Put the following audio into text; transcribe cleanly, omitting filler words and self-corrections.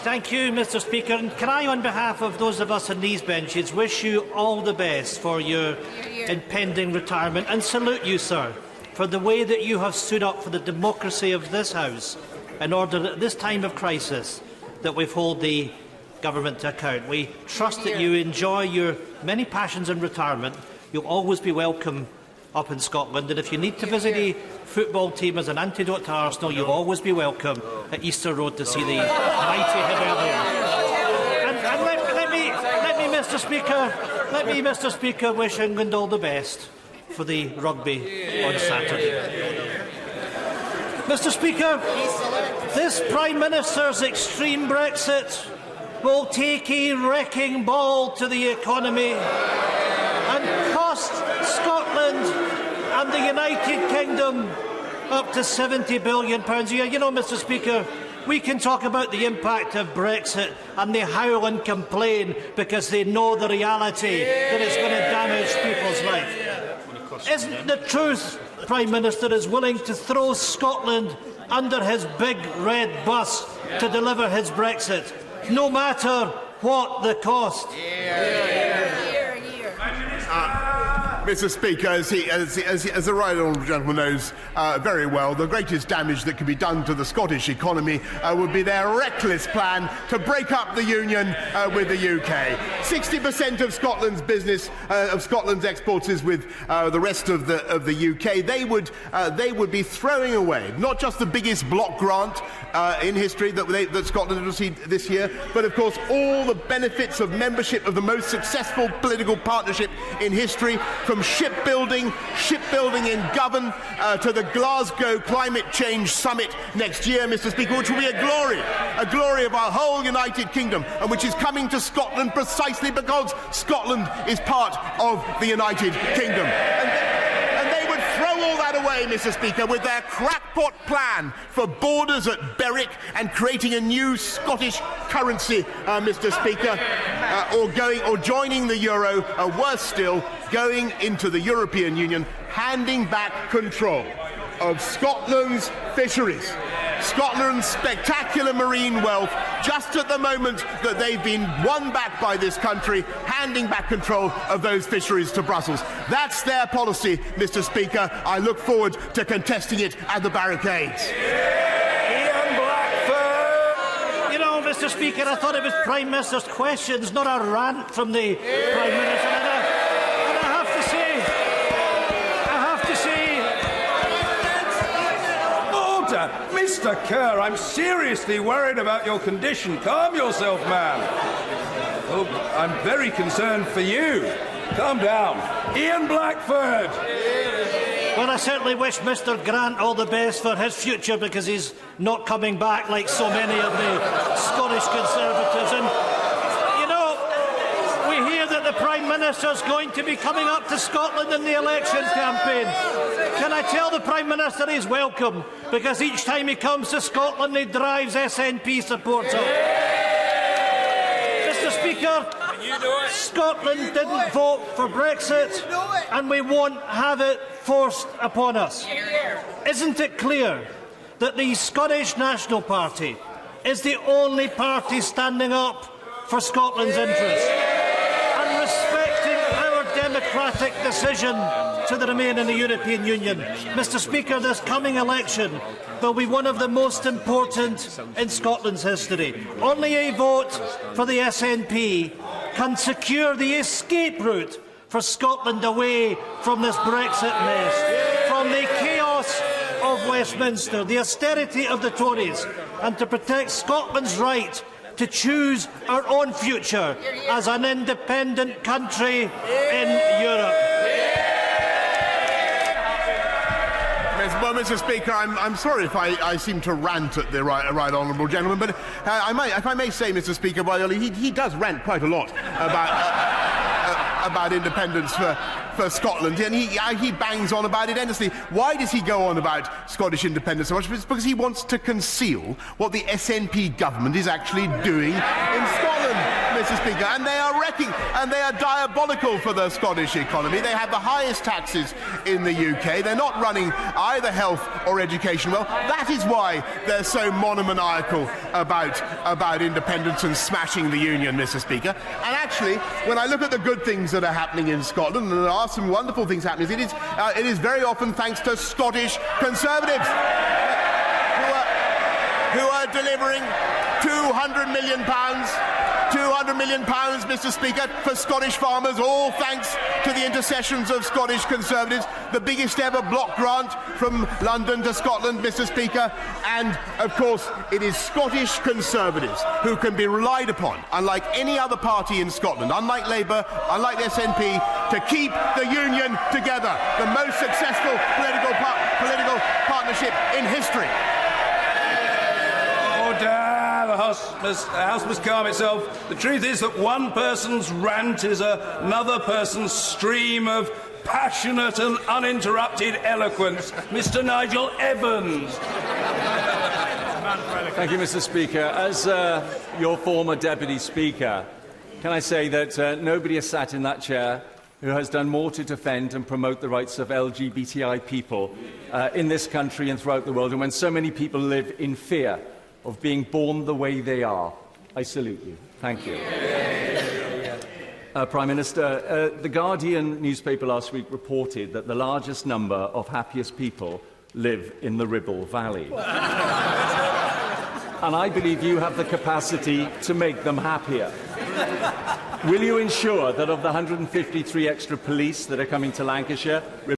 Thank you, Mr Speaker. And can I, on behalf of those of us on these benches, wish you all the best for your impending retirement and salute you, sir, for the way that you have stood up for the democracy of this House in order at this time of crisis that we hold the government to account. We trust that you enjoy your many passions in retirement. You'll always be welcome up in Scotland, and if you need to visit a football team as an antidote to Arsenal, you'll always be welcome at Easter Road to see the mighty Hibernian. And let me, Mr Speaker, wish England all the best for the rugby on Saturday. Mr Speaker, this Prime Minister's extreme Brexit will take a wrecking ball to the economy and cost Scotland and the United Kingdom up to £70 billion a year. You know, Mr Speaker, we can talk about the impact of Brexit and they howl and complain because they know the reality that it's going to damage people's life. Isn't the truth, Prime Minister is willing to throw Scotland under his big red bus to deliver his Brexit, no matter what the cost? Mr Speaker, as the right honourable gentleman knows very well, the greatest damage that could be done to the Scottish economy would be their reckless plan to break up the union with the UK. 60% of Scotland's business, of Scotland's exports, is with the rest of the UK. They would be throwing away not just the biggest block grant in history that Scotland has received this year, but of course all the benefits of membership of the most successful political partnership in history, from shipbuilding in Govan to the Glasgow Climate Change Summit next year, Mr Speaker, which will be a glory of our whole United Kingdom, and which is coming to Scotland precisely because Scotland is part of the United Kingdom. And they would throw all that away, Mr Speaker, with their crackpot plan for borders at Berwick and creating a new Scottish currency, Mr Speaker, or joining the euro, worse still, going into the European Union, handing back control of Scotland's fisheries, Scotland's spectacular marine wealth, just at the moment that they've been won back by this country, handing back control of those fisheries to Brussels. That's their policy, Mr Speaker. I look forward to contesting it at the barricades. You know, Mr Speaker, I thought it was Prime Minister's questions, not a rant from the Prime Minister. And I have to say... Order! Mr Kerr, I'm seriously worried about your condition. Calm yourself, man. Oh, I'm very concerned for you. Calm down. Ian Blackford! Well, I certainly wish Mr Grant all the best for his future, because he's not coming back like so many of the Scottish Conservatives. And, you know, we hear that the Prime Minister's going to be coming up to Scotland in the election campaign. Can I tell the Prime Minister he's welcome, because each time he comes to Scotland he drives SNP supporters up. Mr Speaker, Scotland didn't vote for Brexit, and we won't have it forced upon us. Isn't it clear that the Scottish National Party is the only party standing up for Scotland's interests and respecting our democratic decision to remain in the European Union? Mr Speaker, this coming election will be one of the most important in Scotland's history. Only a vote for the SNP can secure the escape route for Scotland away from this Brexit mess, from the chaos of Westminster, the austerity of the Tories, and to protect Scotland's right to choose our own future as an independent country in Europe. Well, Mr Speaker, I'm sorry if I seem to rant at the right honourable gentleman, but if I may say, Mr Speaker, well, he does rant quite a lot about independence for Scotland, and he bangs on about it endlessly. Why does he go on about Scottish independence so much? It's because he wants to conceal what the SNP government is actually doing in Scotland, Mr Speaker, and they are diabolical for the Scottish economy. They have the highest taxes in the UK. They're not running either health or education well. That is why they're so monomaniacal about independence and smashing the union, Mr. Speaker. And actually, when I look at the good things that are happening in Scotland, and there are some wonderful things happening, it is very often thanks to Scottish Conservatives who are delivering £200 million, Mr. Speaker, for Scottish farmers, all thanks to the intercessions of Scottish Conservatives, the biggest ever block grant from London to Scotland, Mr. Speaker, and, of course, it is Scottish Conservatives who can be relied upon, unlike any other party in Scotland, unlike Labour, unlike the SNP, to keep the union together, the most successful political partnership in history. The House must calm itself. The truth is that one person's rant is another person's stream of passionate and uninterrupted eloquence. Mr. Nigel Evans. Thank you, Mr. Speaker. As your former Deputy Speaker, can I say that nobody has sat in that chair who has done more to defend and promote the rights of LGBTI people in this country and throughout the world, and when so many people live in fear of being born the way they are. I salute you. Thank you. Prime Minister, the Guardian newspaper last week reported that the largest number of happiest people live in the Ribble Valley. And I believe you have the capacity to make them happier. Will you ensure that of the 153 extra police that are coming to Lancashire,